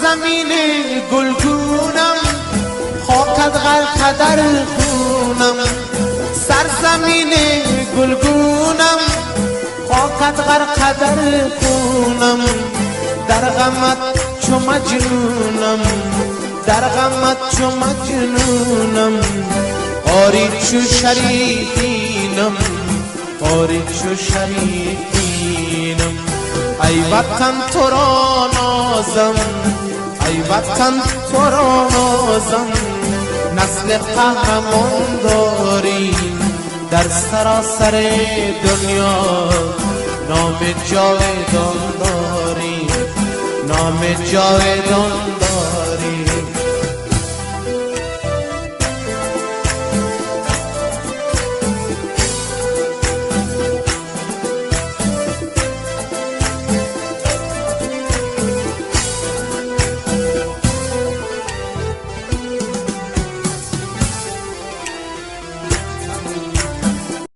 سرزمین گلگونم، خاکت غرق در خونم. سرزمین گلگونم، خاکت غرق در خونم. در غمت چو مجنونم، در غمت چو مجنونم. آری چو شریفینم، آری چو شریفینم. ای وطن تو را نازم، ای وطن تو را نازم. نسل قهرمان داری در سراسر دنیا. نام جاودان داری، نام جاودان داری.